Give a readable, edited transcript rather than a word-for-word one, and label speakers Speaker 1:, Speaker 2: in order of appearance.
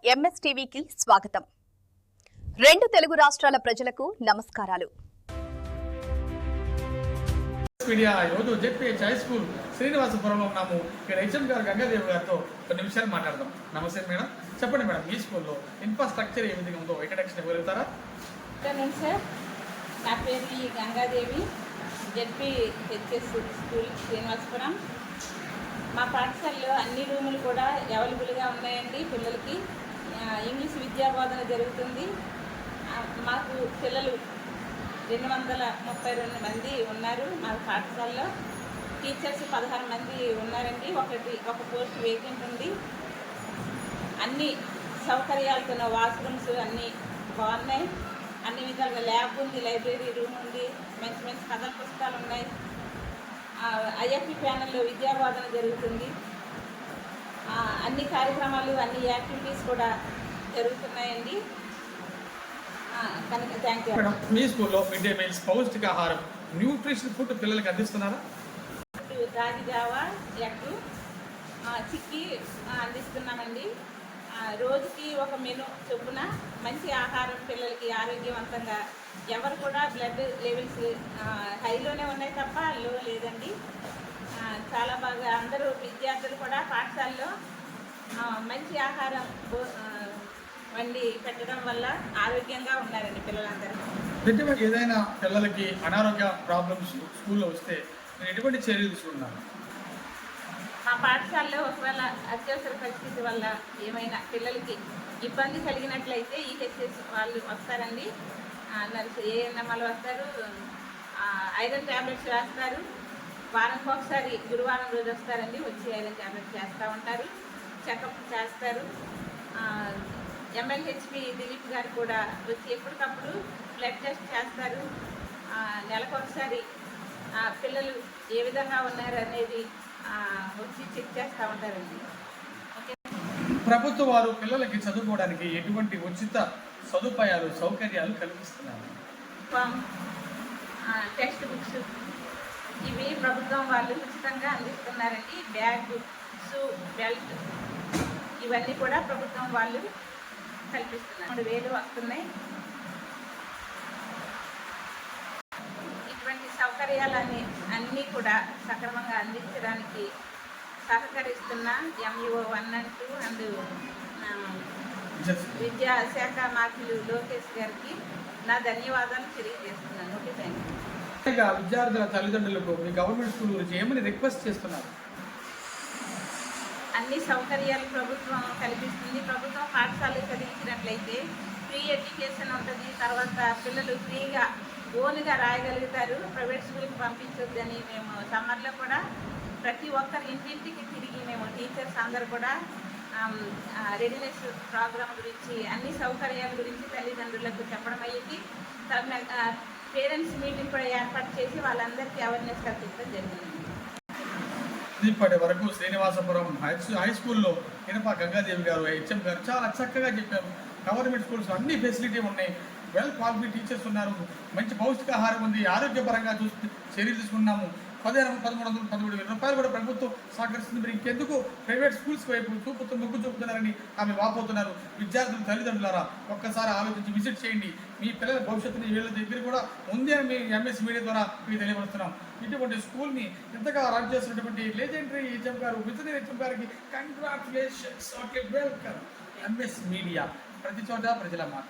Speaker 1: MS టీవీకి స్వాగతం. రెండు తెలుగు రాష్ట్రాల ప్రజలకు నమస్కారాలు.
Speaker 2: మీడియా ఈరోజు జెడ్పీహెచ్ హై స్కూల్ శ్రీనివాసపురంలో ఉన్నాము. ఇక్కడ హెచ్ఎం గారు గంగాదేవి గారితో కొన్ని నిమిషాలు మాట్లాడదాం. నమస్తే మేడం, చెప్పండి మేడం, ఈ స్కూల్లో ఇన్ఫ్రాస్ట్రక్చర్ ఏ విధంగా ఉందో ఇంట్రడక్షన్ ఇవ్వగలుగుతారా?
Speaker 3: సార్, నా పేరు గంగాదేవి, జెడ్పీహెచ్ఎస్ స్కూల్ శ్రీనివాసపురం. మా పాఠశాలలో అన్ని రూములు కూడా అవైలబుల్గా ఉన్నాయండి. పిల్లలకి ఇంగ్లీష్ విద్యా బోధన జరుగుతుంది. మాకు పిల్లలు 232 మంది ఉన్నారు. మా పాఠశాలలో టీచర్స్ 16 మంది ఉన్నారండి. ఒక పోస్ట్ వేకెంట్ ఉంది. అన్ని సౌకర్యాలతో వాష్రూమ్స్ అన్నీ బాగున్నాయి. అన్ని విధాలుగా ల్యాబ్ ఉంది, లైబ్రరీ రూమ్ ఉంది, మంచి మంచి కథల పుస్తకాలు ఉన్నాయి. ఐఎఫ్పి ప్యానెల్లో విద్యా బోధన జరుగుతుంది. అన్ని కార్యక్రమాలు, అన్ని యాక్టివిటీస్ కూడా జరుగుతున్నాయండి. కనుక థ్యాంక్ యూ.
Speaker 2: మేడం, మీ స్కూల్లో మిడ్ డే మీల్స్ పౌష్టికాహారం న్యూట్రిషన్ ఫుడ్ పిల్లలకి అందిస్తున్నారా?
Speaker 3: రాగి జావా, ఎగ్, చిక్కీ అందిస్తున్నామండి. రోజుకి ఒక మెను చొప్పున మంచి ఆహారం పిల్లలకి ఆరోగ్యవంతంగా. ఎవరు కూడా బ్లడ్ లెవెల్స్ హైలోనే ఉన్నాయి తప్ప లో లేదండి. చాలా బాగా అందరూ విద్యార్థులు కూడా పాఠశాలలో మంచి ఆహారం వండి పెట్టడం వల్ల ఆరోగ్యంగా ఉన్నారండి పిల్లలందరూ.
Speaker 2: ఏదైనా పిల్లలకి అనారోగ్య ప్రాబ్లమ్స్ స్కూల్లో వస్తే ఎటువంటి చర్యలు తీసుకున్నారు?
Speaker 3: మా పాఠశాలలో ఒకవేళ అత్యవసర పరిస్థితి వల్ల ఏమైనా పిల్లలకి ఇబ్బంది కలిగినట్లయితే ఈహెచ్ఎస్ వాళ్ళు వస్తారండి. నర్సు ఏఎన్ఎంలు వస్తారు, ఐరన్ ట్యాబ్లెట్స్ వేస్తారు. వారానికి ఒకసారి గురువారం రోజు వస్తారండి, వచ్చి ఐరన్ ట్యాబ్లెట్స్ చేస్తూ ఉంటారు, చెకప్ చేస్తారు. ఎమ్మెల్యేహెచ్పి దిలీప్ గారు కూడా వచ్చి ఎప్పటికప్పుడు బ్లడ్ టెస్ట్ చేస్తారు. నెలకు ఒకసారి పిల్లలు ఏ విధంగా ఉన్నారు అనేది వచ్చి చెక్ చేస్తూ ఉంటారండి.
Speaker 2: ప్రభుత్వ వారు పిల్లలకి చదువుకోవడానికి ఎటువంటి ఉచిత సదుపాయాలు, సౌకర్యాలు కల్పిస్తున్నారు?
Speaker 3: టెక్స్ట్ బుక్స్ ఇవి ప్రభుత్వం వాళ్ళు ఉచితంగా అందిస్తున్నారండి. బ్యాగ్, షూ, బెల్ట్ ఇవన్నీ కూడా ప్రభుత్వం వాళ్ళు కల్పిస్తున్నారు. 3,000 వస్తున్నాయి. ఇటువంటి సౌకర్యాలన్నీ అన్నీ కూడా సక్రమంగా అందించడానికి సహకరిస్తున్న ఎంఈఓ 1 and 2 అండ్ విద్యాశాఖ మంత్రులు లోకేష్ గారికి నా ధన్యవాదాలు తెలియజేస్తున్నాను. Okay, thank you.
Speaker 2: విద్యార్థుల తల్లిదండ్రులకు మీ గవర్నమెంట్ స్కూల్ గురించి ఏమని రిక్వెస్ట్ చేస్తున్నారు?
Speaker 3: అన్ని సౌకర్యాలు ప్రభుత్వం కల్పిస్తుంది. ప్రభుత్వం పాఠశాలలో చదివించినట్లయితే ఫ్రీ ఎడ్యుకేషన్ ఉంటుంది. తర్వాత పిల్లలు ఫ్రీగా ఓన్గా రాయగలుగుతారు. ప్రైవేట్ స్కూల్కి పంపించొద్దని మేము సమ్మర్లో కూడా ప్రతి ఒక్కరి ఇంటింటికి తిరిగి మేము టీచర్స్ అందరు కూడా రెడీనెస్ ప్రోగ్రామ్ గురించి, అన్ని సౌకర్యాల గురించి తల్లిదండ్రులకు చెప్పడం అయ్యింది. పేరెంట్స్ మీటింగ్ కూడా ఏర్పాటు చేసి వాళ్ళందరికీ అవేర్నెస్ కల్పించడం జరిగింది.
Speaker 2: ఇప్పటి వరకు శ్రీనివాసపురం హై స్కూల్లో ఇనప గంగాదేవి గారు, హెచ్ఎం గారు చాలా చక్కగా చెప్పారు. గవర్నమెంట్ స్కూల్స్ అన్ని ఫెసిలిటీ ఉన్నాయి, వెల్ క్వాలిఫైడ్ టీచర్స్ ఉన్నారు, మంచి పౌష్టికాహారం ఉంది, ఆరోగ్యపరంగా చర్యలు తీసుకున్నాము. 1,313 రూపాయలు కూడా ప్రభుత్వం సహకరిస్తుంది. మీరు ఇంకెందుకు ప్రైవేట్ స్కూల్స్ వైపు మొగ్గు చూపుతున్నారని ఆమె వాపోతున్నారు. విద్యార్థులు, తల్లిదండ్రులారా ఒక్కసారి ఆలోచించి విజిట్ చేయండి. మీ పిల్లల భవిష్యత్తుని వీళ్ళ దగ్గర కూడా ఉంది అని మీ ఎంఎస్ మీడియా ద్వారా మీకు తెలియపరుస్తున్నాం. ఇటువంటి స్కూల్ని ఎంతగా రన్ చేస్తున్నటువంటి లెజెండరీ హెచ్ఎం గారు, విజనరీ హెచ్ఎం గారికి congratulations. Okay, welcome. MS media, ప్రతి చోట ప్రజల మాట.